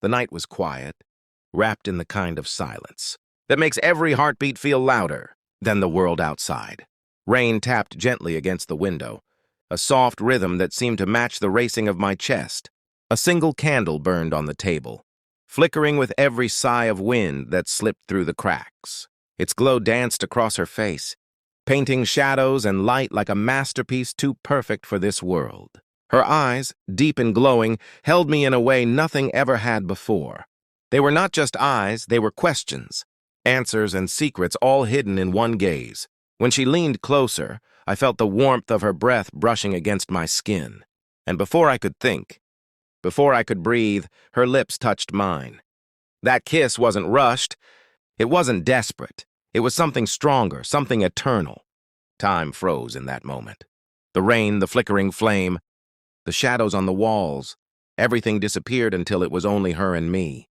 The night was quiet, wrapped in the kind of silence that makes every heartbeat feel louder than the world outside. Rain tapped gently against the window, a soft rhythm that seemed to match the racing of my chest. A single candle burned on the table, flickering with every sigh of wind that slipped through the cracks. Its glow danced across her face, painting shadows and light like a masterpiece too perfect for this world. Her eyes, deep and glowing, held me in a way nothing ever had before. They were not just eyes, they were questions, answers and secrets all hidden in one gaze. When she leaned closer, I felt the warmth of her breath brushing against my skin. And before I could think, before I could breathe, her lips touched mine. That kiss wasn't rushed. It wasn't desperate. It was something stronger, something eternal. Time froze in that moment. The rain, the flickering flame, the shadows on the walls, everything disappeared until it was only her and me.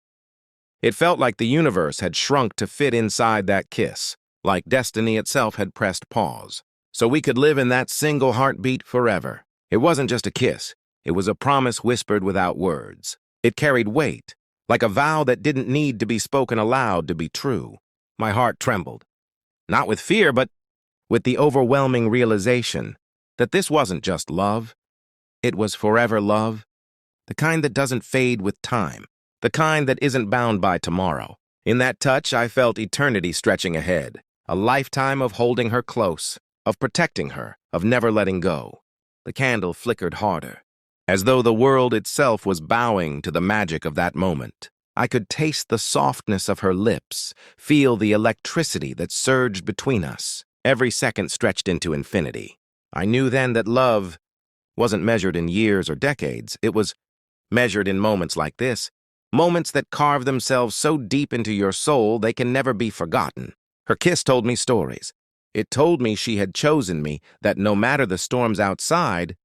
It felt like the universe had shrunk to fit inside that kiss, like destiny itself had pressed pause, so we could live in that single heartbeat forever. It wasn't just a kiss. It was a promise whispered without words. It carried weight, like a vow that didn't need to be spoken aloud to be true. My heart trembled, not with fear, but with the overwhelming realization that this wasn't just love. It was forever love, the kind that doesn't fade with time, the kind that isn't bound by tomorrow. In that touch, I felt eternity stretching ahead, a lifetime of holding her close, of protecting her, of never letting go. The candle flickered harder, as though the world itself was bowing to the magic of that moment. I could taste the softness of her lips, feel the electricity that surged between us. Every second stretched into infinity. I knew then that love wasn't measured in years or decades. It was measured in moments like this, moments that carve themselves so deep into your soul they can never be forgotten. Her kiss told me stories. It told me she had chosen me, that no matter the storms outside,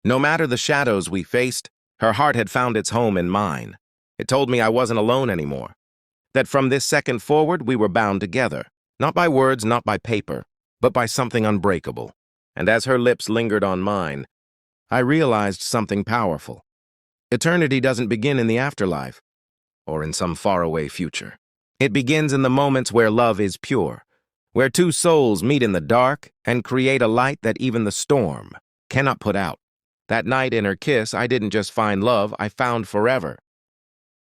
no matter the shadows we faced, her heart had found its home in mine. It told me I wasn't alone anymore, that from this second forward we were bound together, not by words, not by paper, but by something unbreakable. And as her lips lingered on mine, I realized something powerful. Eternity doesn't begin in the afterlife, or in some faraway future. It begins in the moments where love is pure, where two souls meet in the dark and create a light that even the storm cannot put out. That night in her kiss, I didn't just find love, I found forever.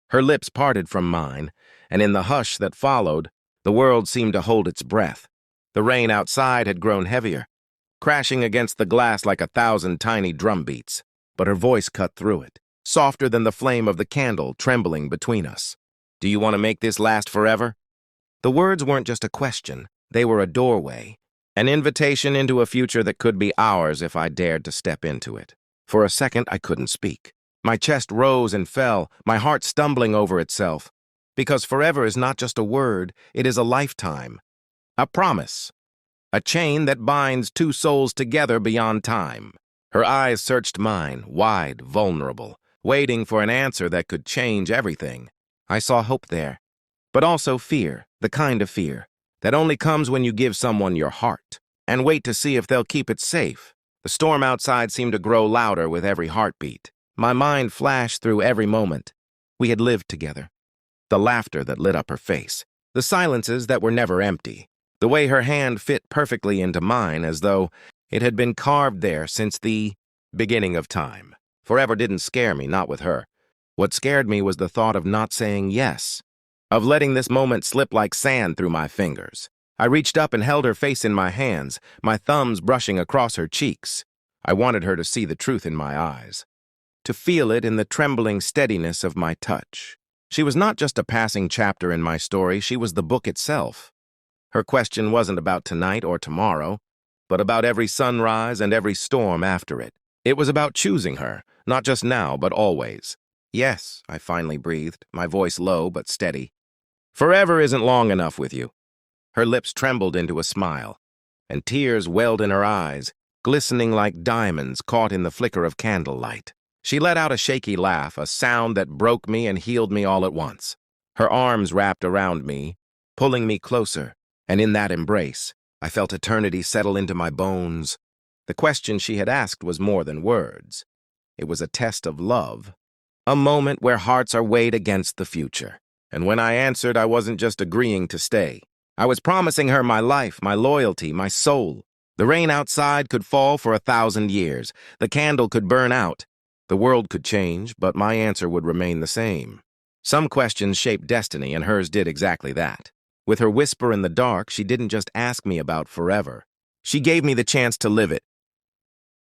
Her lips parted from mine, and in the hush that followed, the world seemed to hold its breath. The rain outside had grown heavier, crashing against the glass like 1,000 tiny drum beats, but her voice cut through it, softer than the flame of the candle trembling between us. "Do you want to make this last forever?" The words weren't just a question, they were a doorway, an invitation into a future that could be ours if I dared to step into it. For a second, I couldn't speak. My chest rose and fell, my heart stumbling over itself. Because forever is not just a word, it is a lifetime, a promise, a chain that binds two souls together beyond time. Her eyes searched mine, wide, vulnerable, waiting for an answer that could change everything. I saw hope there, but also fear, the kind of fear that only comes when you give someone your heart and wait to see if they'll keep it safe. The storm outside seemed to grow louder with every heartbeat. My mind flashed through every moment we had lived together. The laughter that lit up her face, the silences that were never empty, the way her hand fit perfectly into mine as though it had been carved there since the beginning of time. Forever didn't scare me, not with her. What scared me was the thought of not saying yes, of letting this moment slip like sand through my fingers. I reached up and held her face in my hands, my thumbs brushing across her cheeks. I wanted her to see the truth in my eyes, to feel it in the trembling steadiness of my touch. She was not just a passing chapter in my story, she was the book itself. Her question wasn't about tonight or tomorrow, but about every sunrise and every storm after it. It was about choosing her, not just now, but always. "Yes," I finally breathed, my voice low but steady. "Forever isn't long enough with you." Her lips trembled into a smile, and tears welled in her eyes, glistening like diamonds caught in the flicker of candlelight. She let out a shaky laugh, a sound that broke me and healed me all at once. Her arms wrapped around me, pulling me closer, and in that embrace, I felt eternity settle into my bones. The question she had asked was more than words. It was a test of love, A moment where hearts are weighed against the future. And when I answered, I wasn't just agreeing to stay. I was promising her my life, my loyalty, my soul. The rain outside could fall for 1,000 years. The candle could burn out. The world could change, but my answer would remain the same. Some questions shape destiny, and hers did exactly that. With her whisper in the dark, she didn't just ask me about forever. She gave me the chance to live it.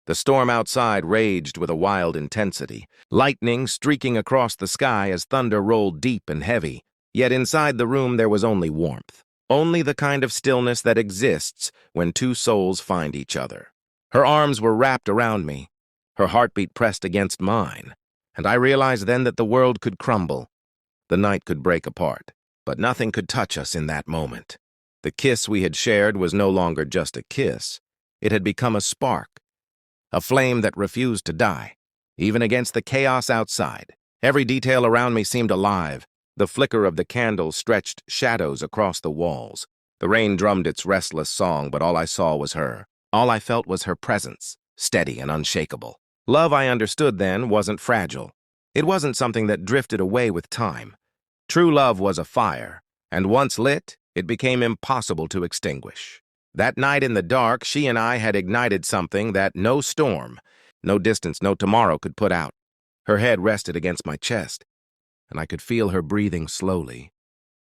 The storm outside raged with a wild intensity, lightning streaking across the sky as thunder rolled deep and heavy. Yet inside the room there was only warmth, only the kind of stillness that exists when two souls find each other. Her arms were wrapped around me, her heartbeat pressed against mine, and I realized then that the world could crumble, the night could break apart, but nothing could touch us in that moment. The kiss we had shared was no longer just a kiss. It had become a spark, a flame that refused to die, even against the chaos outside. Every detail around me seemed alive. The flicker of the candle stretched shadows across the walls. The rain drummed its restless song, but all I saw was her. All I felt was her presence, steady and unshakable. Love, I understood then, wasn't fragile. It wasn't something that drifted away with time. True love was a fire, and once lit, it became impossible to extinguish. That night in the dark, she and I had ignited something that no storm, no distance, no tomorrow could put out. Her head rested against my chest, and I could feel her breathing slowly,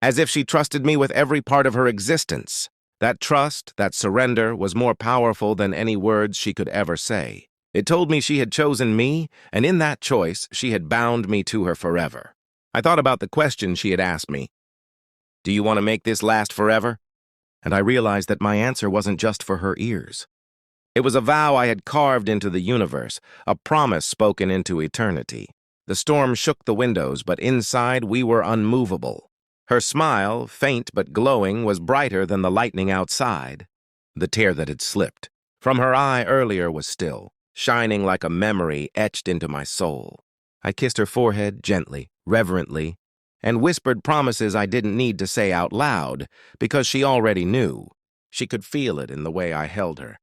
as if she trusted me with every part of her existence. That trust, that surrender, was more powerful than any words she could ever say. It told me she had chosen me, and in that choice, she had bound me to her forever. I thought about the question she had asked me. Do you want to make this last forever? And I realized that my answer wasn't just for her ears. It was a vow I had carved into the universe, a promise spoken into eternity. The storm shook the windows, but inside we were unmovable. Her smile, faint but glowing, was brighter than the lightning outside. The tear that had slipped from her eye earlier was still, shining like a memory etched into my soul. I kissed her forehead gently, reverently, and whispered promises I didn't need to say out loud, because she already knew. She could feel it in the way I held her,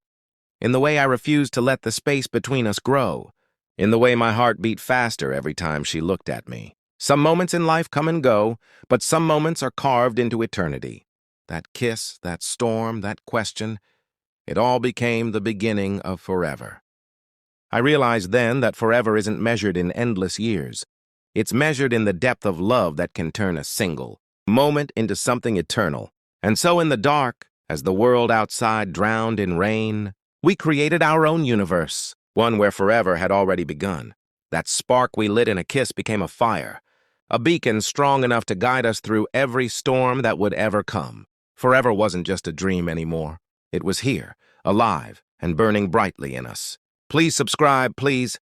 in the way I refused to let the space between us grow, in the way my heart beat faster every time she looked at me. Some moments in life come and go, but some moments are carved into eternity. That kiss, that storm, that question, it all became the beginning of forever. I realized then that forever isn't measured in endless years. It's measured in the depth of love that can turn a single moment into something eternal. And so in the dark, as the world outside drowned in rain, we created our own universe, one where forever had already begun. That spark we lit in a kiss became a fire, a beacon strong enough to guide us through every storm that would ever come. Forever wasn't just a dream anymore. It was here, alive and burning brightly in us. Please subscribe, please.